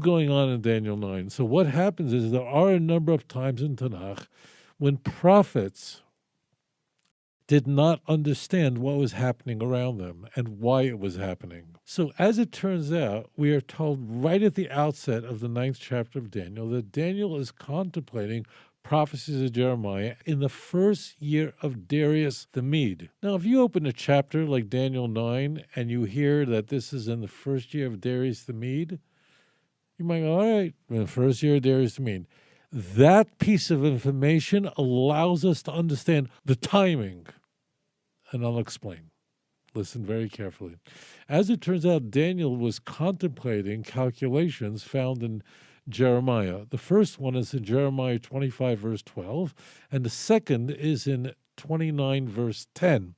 going on in Daniel 9. So what happens is there are a number of times in Tanakh when prophets did not understand what was happening around them and why it was happening. So as it turns out, we are told right at the outset of the 9th chapter of Daniel that Daniel is contemplating prophecies of Jeremiah in the first year of Darius the Mede. Now, if you open a chapter like Daniel 9 and you hear that this is in the first year of Darius the Mede, you might go, all right, in the first year of Darius the Mede. That piece of information allows us to understand the timing. And I'll explain. Listen very carefully. As it turns out, Daniel was contemplating calculations found in Jeremiah. The first one is in Jeremiah 25, verse 12, and the second is in 29, verse 10.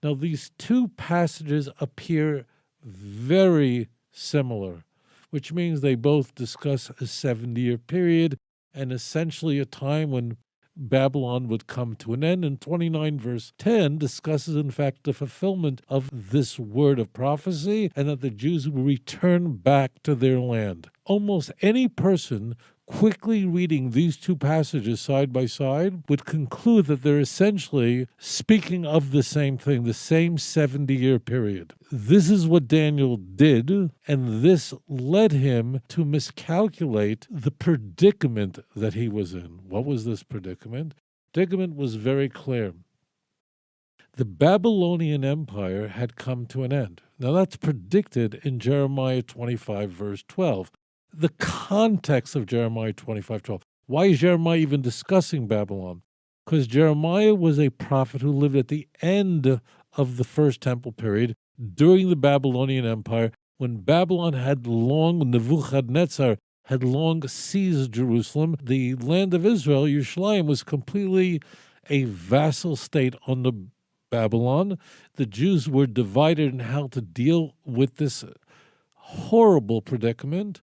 Now, these two passages appear very similar, which means they both discuss a 70-year period and essentially a time when Babylon would come to an end. And 29 verse 10 discusses, in fact, the fulfillment of this word of prophecy and that the Jews will return back to their land. Almost any person quickly reading these two passages side by side would conclude that they're essentially speaking of the same thing, the same 70-year period. This is what Daniel did, and this led him to miscalculate the predicament that he was in. What was this predicament? Predicament was very clear. The Babylonian Empire had come to an end. Now that's predicted in Jeremiah 25, verse 12. The context of Jeremiah 25:12. Why is Jeremiah even discussing Babylon? Because Jeremiah was a prophet who lived at the end of the first temple period during the Babylonian Empire, when Nebuchadnezzar had long seized Jerusalem. The land of Israel, Yerushalayim, was completely a vassal state under Babylon. The Jews were divided in how to deal with this horrible predicament.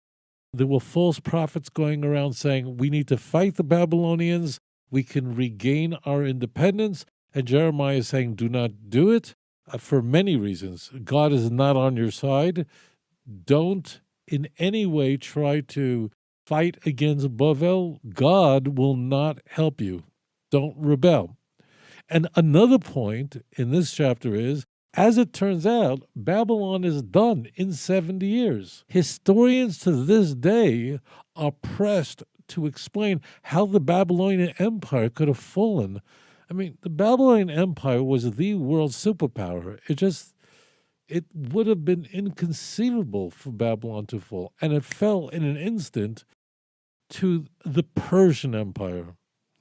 There were false prophets going around saying, we need to fight the Babylonians, we can regain our independence. And Jeremiah is saying, do not do it for many reasons. God is not on your side. Don't in any way try to fight against Bavel. God will not help you. Don't rebel. And another point in this chapter is, as it turns out, Babylon is done in 70 years. Historians to this day are pressed to explain how the Babylonian Empire could have fallen. I mean, the Babylonian Empire was the world superpower. It would have been inconceivable for Babylon to fall. And it fell in an instant to the Persian Empire.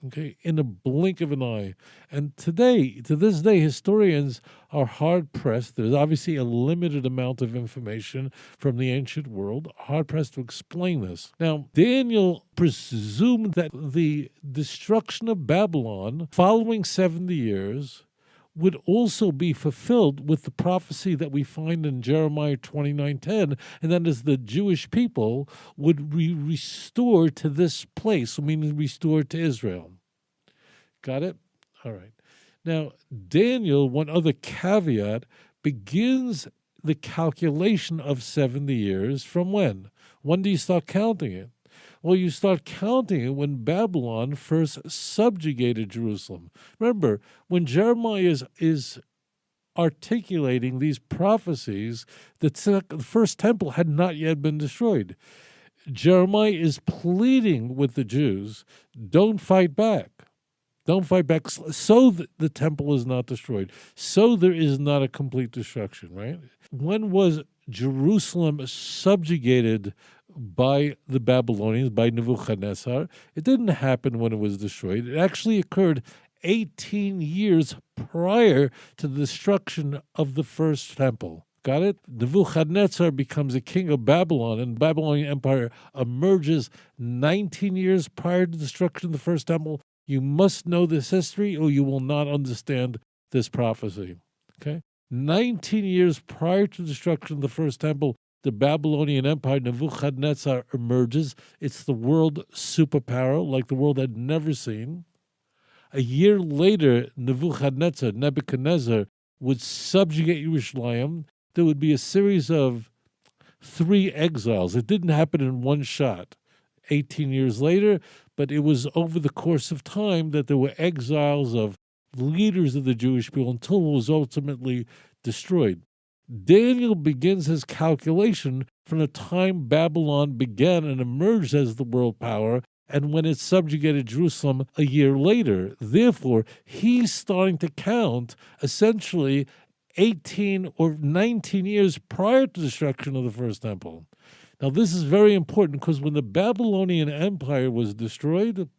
Okay, in a blink of an eye. And to this day, historians are hard-pressed. There's obviously a limited amount of information from the ancient world, hard-pressed to explain this. Now, Daniel presumed that the destruction of Babylon following 70 years would also be fulfilled with the prophecy that we find in Jeremiah 29:10, and that is the Jewish people would be restored to this place, meaning restored to Israel. Got it? All right. Now, Daniel, one other caveat, begins the calculation of 70 years from when? When do you start counting it? Well, you start counting it when Babylon first subjugated Jerusalem. Remember, when Jeremiah is articulating these prophecies, the first temple had not yet been destroyed. Jeremiah is pleading with the Jews, don't fight back. Don't fight back so that the temple is not destroyed, so there is not a complete destruction, right? When was Jerusalem subjugated by the Babylonians, by Nebuchadnezzar? It didn't happen when it was destroyed. It actually occurred 18 years prior to the destruction of the first temple. Got it? Nebuchadnezzar becomes a king of Babylon, and the Babylonian Empire emerges 19 years prior to the destruction of the first temple. You must know this history or you will not understand this prophecy. Okay? 19 years prior to the destruction of the first temple, the Babylonian Empire, Nebuchadnezzar, emerges. It's the world superpower, like the world had never seen. A year later, Nebuchadnezzar would subjugate Yerushalayim. There would be a series of 3 exiles. It didn't happen in one shot 18 years later, but it was over the course of time that there were exiles of leaders of the Jewish people until it was ultimately destroyed. Daniel begins his calculation from the time Babylon began and emerged as the world power and when it subjugated Jerusalem a year later. Therefore, he's starting to count essentially 18 or 19 years prior to the destruction of the first temple. Now, this is very important because when the Babylonian Empire was destroyed,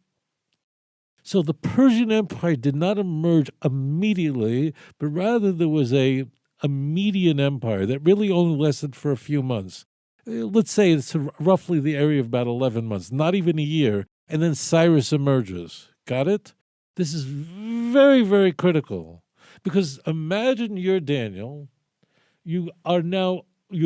so the Persian Empire did not emerge immediately, but rather there was a Median Empire that really only lasted for a few months. Let's say it's roughly the area of about 11 months, not even a year, and then Cyrus emerges. Got it? This is very, very critical because imagine you're Daniel. You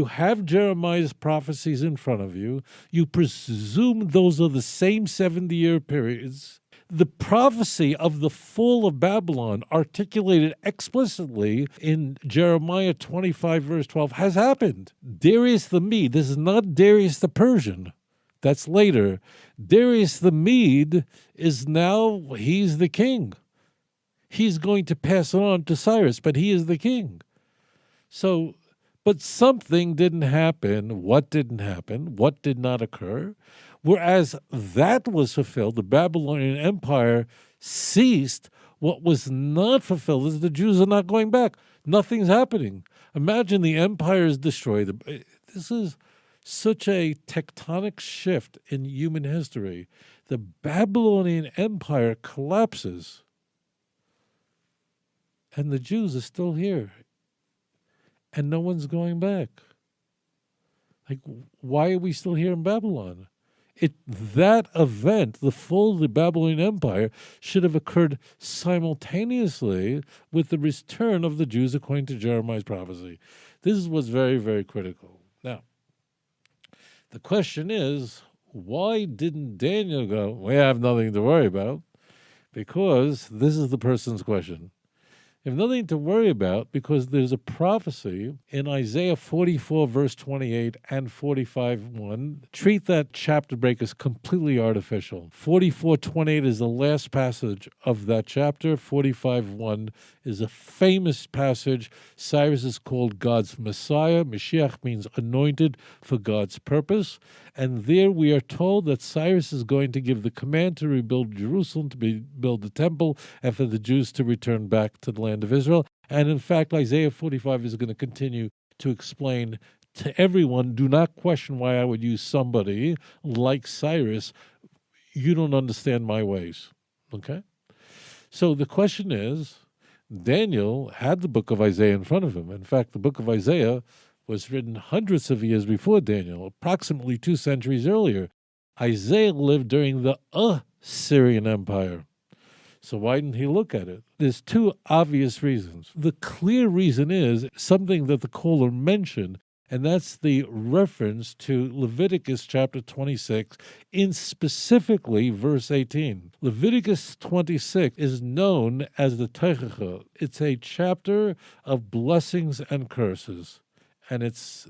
have Jeremiah's prophecies in front of you. You presume those are the same 70-year periods. The prophecy of the fall of Babylon, articulated explicitly in Jeremiah 25, verse 12, has happened. Darius the Mede, this is not Darius the Persian. That's later. Darius the Mede is now, he's the king. He's going to pass it on to Cyrus, but he is the king. So, but something didn't happen. What didn't happen? What did not occur? Whereas that was fulfilled, the Babylonian Empire ceased. What was not fulfilled is the Jews are not going back. Nothing's happening. Imagine the empire is destroyed. This is such a tectonic shift in human history. The Babylonian Empire collapses, and the Jews are still here, and no one's going back. Like, why are we still here in Babylon? That event, the fall of the Babylonian Empire, should have occurred simultaneously with the return of the Jews according to Jeremiah's prophecy. This is what's very, very critical. Now, the question is, why didn't Daniel go, we have nothing to worry about? Because this is the person's question. You have nothing to worry about because there's a prophecy in Isaiah 44, verse 28 and 45:1. Treat that chapter break as completely artificial. 44:28 is the last passage of that chapter. 45:1 is a famous passage. Cyrus is called God's Messiah. Mashiach means anointed for God's purpose. And there we are told that Cyrus is going to give the command to rebuild Jerusalem, to build the temple, and for the Jews to return back to the land of Israel. And in fact, Isaiah 45 is going to continue to explain to everyone, do not question why I would use somebody like Cyrus. You don't understand my ways. Okay? So the question is, Daniel had the book of Isaiah in front of him. In fact, the book of Isaiah was written hundreds of years before Daniel, approximately 2 centuries earlier. Isaiah lived during the Assyrian Empire. So why didn't he look at it? There's 2 obvious reasons. The clear reason is something that the caller mentioned, and that's the reference to Leviticus chapter 26, in specifically verse 18. Leviticus 26 is known as the Teichacha. It's a chapter of blessings and curses. And it's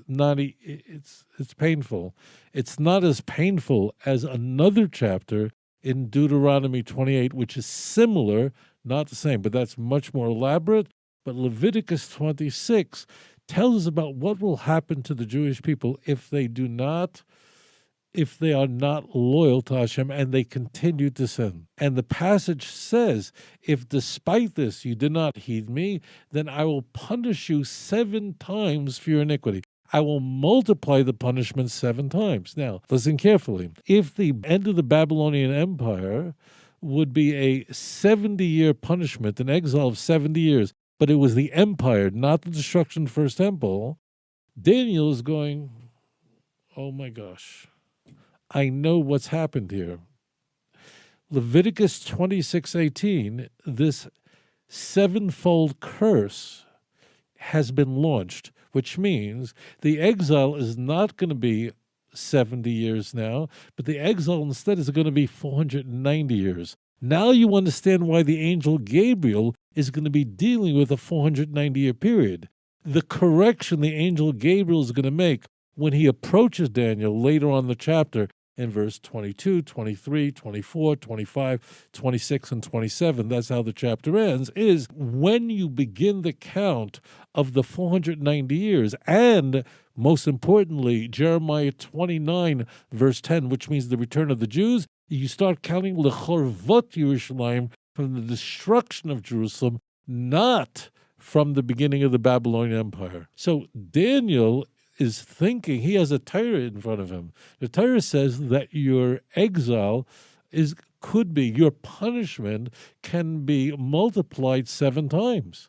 painful. It's not as painful as another chapter in Deuteronomy 28, which is similar, not the same, but that's much more elaborate. But Leviticus 26 tells us about what will happen to the Jewish people if they are not loyal to Hashem and they continue to sin. And the passage says, if despite this you do not heed me, then I will punish you 7 times for your iniquity. I will multiply the punishment 7 times. Now, listen carefully. If the end of the Babylonian Empire would be a 70-year punishment, an exile of 70 years, but it was the empire, not the destruction of the first temple, Daniel is going, oh my gosh, I know what's happened here. Leviticus 26:18, this 7-fold curse has been launched, which means the exile is not going to be 70 years now, but the exile instead is going to be 490 years. Now you understand why the angel Gabriel is going to be dealing with a 490-year period. The correction the angel Gabriel is going to make when he approaches Daniel later on in the chapter, in verse 22, 23, 24, 25, 26, and 27, that's how the chapter ends, is when you begin the count of the 490 years. And most importantly, Jeremiah 29, verse 10, which means the return of the Jews, you start counting Lechorvot Yerushalayim, from the destruction of Jerusalem, not from the beginning of the Babylonian Empire. So Daniel is thinking, he has a Torah in front of him. The Torah says that your exile could be, your punishment can be multiplied 7 times.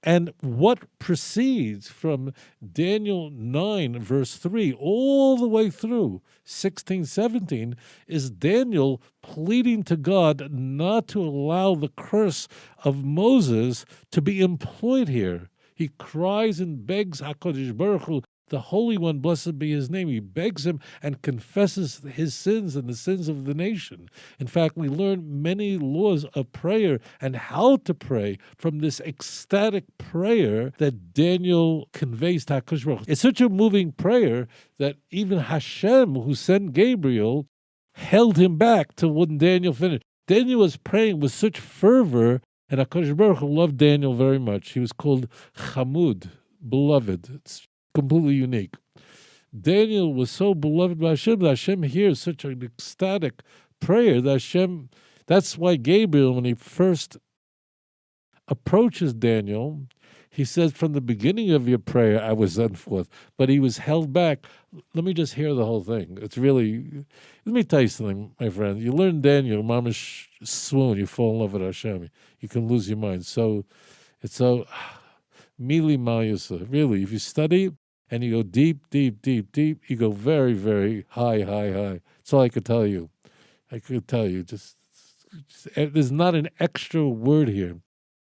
And what proceeds from Daniel 9, verse 3, all the way through 16, 17, is Daniel pleading to God not to allow the curse of Moses to be employed here. He cries and begs HaKadosh Baruch Hu, the Holy One, blessed be his name. He begs him and confesses his sins and the sins of the nation. In fact, we learn many laws of prayer and how to pray from this ecstatic prayer that Daniel conveys to HaKadosh Baruch Hu. It's such a moving prayer that even Hashem, who sent Gabriel, held him back till when Daniel finished. Daniel was praying with such fervor, and HaKadosh Baruch Hu loved Daniel very much. He was called Chamud, beloved. It's completely unique. Daniel was so beloved by Hashem that Hashem hears such an ecstatic prayer that Hashem, that's why Gabriel, when he first approaches Daniel, he says, from the beginning of your prayer, I was sent forth, but he was held back. Let me just hear the whole thing. It's really, let me tell you something, my friend. You learn Daniel, mamash swoon, you fall in love with Hashem. You can lose your mind. So, it's so, mili mayusa. Really, if you study and you go deep, deep, deep, deep, you go very, very high, high, high. That's all I could tell you. I could tell you. Just there's not an extra word here.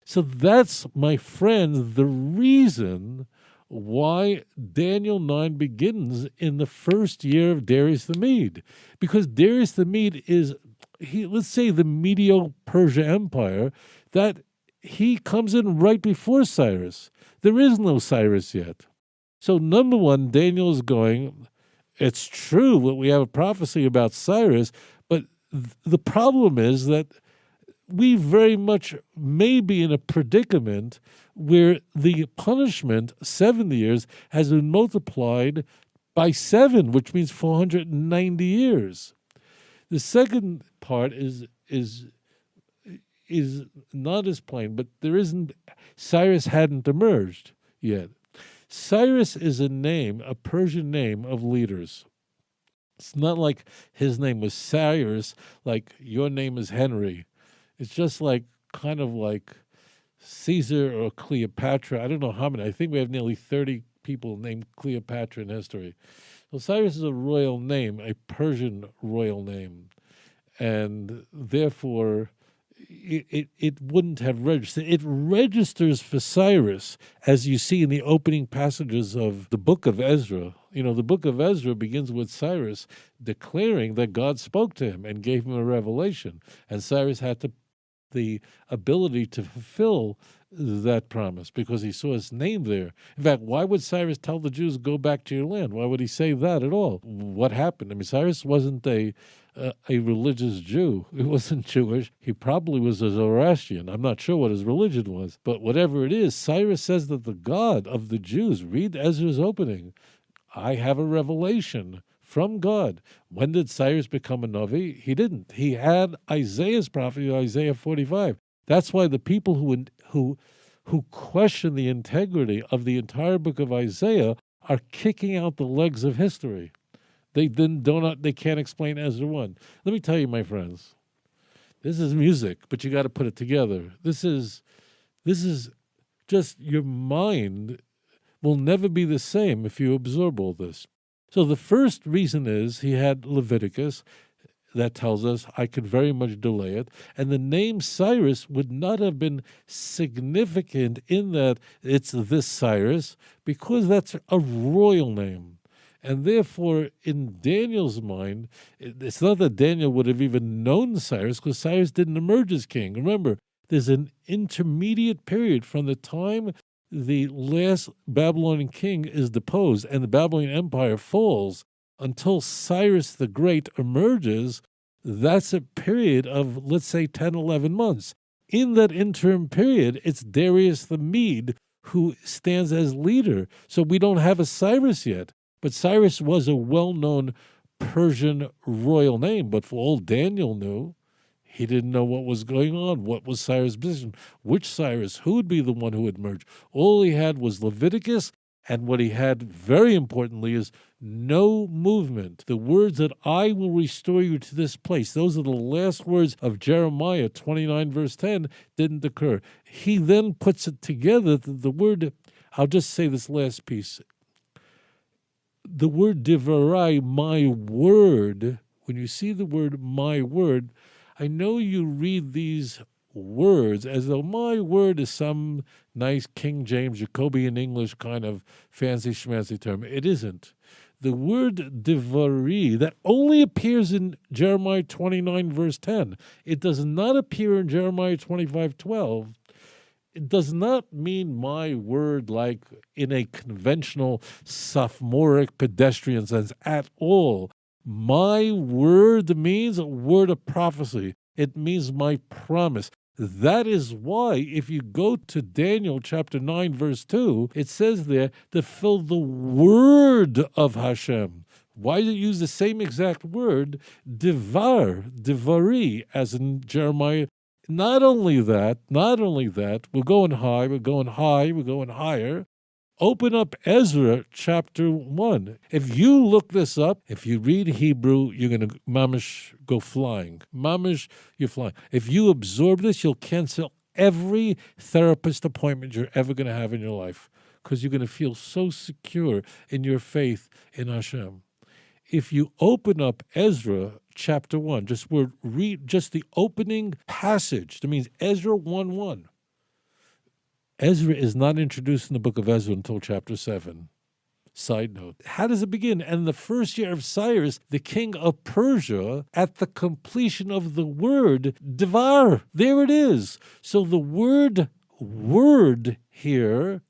So that's, my friends, the reason why Daniel 9 begins in the first year of Darius the Mede. Because Darius the Mede is, let's say, the Medo-Persia Empire, that he comes in right before Cyrus. There is no Cyrus yet. So number one, Daniel is going, it's true that we have a prophecy about Cyrus, but the problem is that we very much may be in a predicament where the punishment, 70 years, has been multiplied by 7, which means 490 years. The second part is not as plain, but Cyrus hadn't emerged yet. Cyrus is a name, a Persian name of leaders. It's not like his name was Cyrus, like your name is Henry. It's just like, kind of like Caesar or Cleopatra. I don't know how many. I think we have nearly 30 people named Cleopatra in history. So Cyrus is a royal name, a Persian royal name. And therefore, it wouldn't have registered. It registers for Cyrus, as you see in the opening passages of the book of Ezra. You know, the book of Ezra begins with Cyrus declaring that God spoke to him and gave him a revelation. And Cyrus had the ability to fulfill that promise because he saw his name there. In fact, why would Cyrus tell the Jews, go back to your land? Why would he say that at all? What happened? I mean, Cyrus wasn't a religious Jew. He wasn't Jewish. He probably was a Zoroastrian. I'm not sure what his religion was. But whatever it is, Cyrus says that the God of the Jews, read Ezra's opening, I have a revelation from God. When did Cyrus become a Navi? He didn't. He had Isaiah's prophecy, Isaiah 45. That's why the people who question the integrity of the entire book of Isaiah are kicking out the legs of history. They can't explain Ezra 1. Let me tell you, my friends, this is music, but you got to put it together. This is just, your mind will never be the same if you absorb all this. So the first reason is he had Leviticus. That tells us I could very much delay it. And the name Cyrus would not have been significant in that it's this Cyrus, because that's a royal name. And therefore, in Daniel's mind, it's not that Daniel would have even known Cyrus, because Cyrus didn't emerge as king. Remember, there's an intermediate period from the time the last Babylonian king is deposed and the Babylonian Empire falls until Cyrus the Great emerges, that's a period of, let's say, 10, 11 months. In that interim period, it's Darius the Mede who stands as leader. So we don't have a Cyrus yet. But Cyrus was a well-known Persian royal name. But for all Daniel knew, he didn't know what was going on. What was Cyrus' position? Which Cyrus? Who would be the one who would emerge? All he had was Leviticus, and what he had, very importantly, is no movement. The words that I will restore you to this place, those are the last words of Jeremiah 29, verse 10, didn't occur. He then puts it together, the word, I'll just say this last piece. The word divarai, my word, when you see the word my word, I know you read these words as though my word is some nice King James Jacobean English kind of fancy schmancy term. It isn't. The word divari, that only appears in Jeremiah 29, verse 10. It does not appear in Jeremiah 25, 12. It does not mean my word like in a conventional sophomoric pedestrian sense at all. My word means a word of prophecy. It means my promise. That is why, if you go to Daniel chapter 9, verse 2, it says there to fill the word of Hashem. Why does it use the same exact word, divari, as in Jeremiah? Not only that, we're going higher. Open up Ezra chapter 1. If you look this up, if you read Hebrew, you're going to, mamish, go flying. Mamish, you're flying. If you absorb this, you'll cancel every therapist appointment you're ever going to have in your life because you're going to feel so secure in your faith in Hashem. If you open up Ezra chapter 1, read just the opening passage. That means Ezra 1:1. Ezra is not introduced in the book of Ezra until chapter 7. Side note. How does it begin? And the first year of Cyrus, the king of Persia, at the completion of the word, Devar. There it is. So the word here,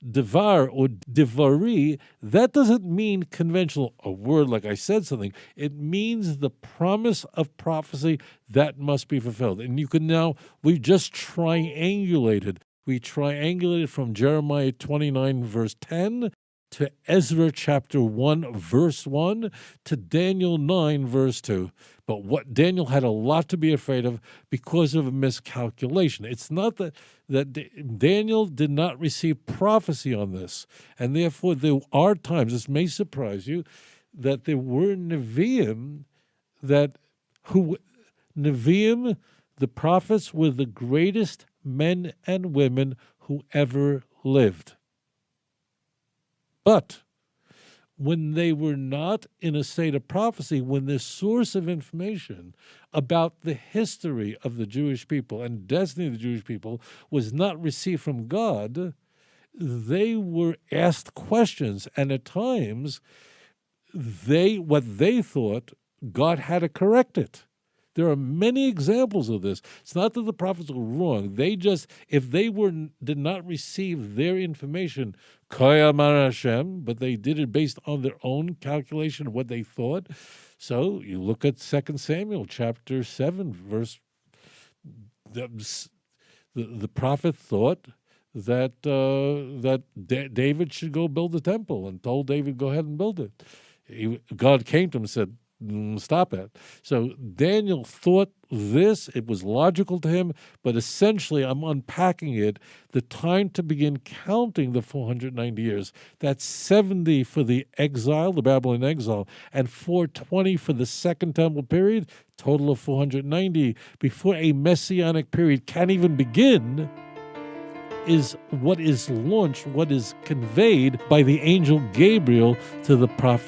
Devar or Divari, that doesn't mean conventional, a word like I said something. It means the promise of prophecy that must be fulfilled. And you can now, we just triangulated. We triangulated from Jeremiah 29, verse 10, to Ezra chapter 1, verse 1, to Daniel 9, verse 2. But what Daniel had a lot to be afraid of because of a miscalculation. It's not that Daniel did not receive prophecy on this. And therefore, there are times, this may surprise you, that there were Nevi'im Nevi'im, the prophets, were the greatest men and women who ever lived. But when they were not in a state of prophecy, when the source of information about the history of the Jewish people and destiny of the Jewish people was not received from God, they were asked questions, and at times what they thought, God had to correct it. There are many examples of this. It's not that the prophets were wrong. They just, if they did not receive their information, Kayamar Hashem, but they did it based on their own calculation of what they thought. So you look at 2 Samuel chapter 7, verse. The prophet thought that David should go build the temple and told David, go ahead and build it. God came to him and said, stop it. So Daniel thought this, it was logical to him, but essentially I'm unpacking it. The time to begin counting the 490 years, that's 70 for the exile, the Babylonian exile, and 420 for the Second Temple period, total of 490. Before a messianic period can even begin, is what is launched, what is conveyed by the angel Gabriel to the prophet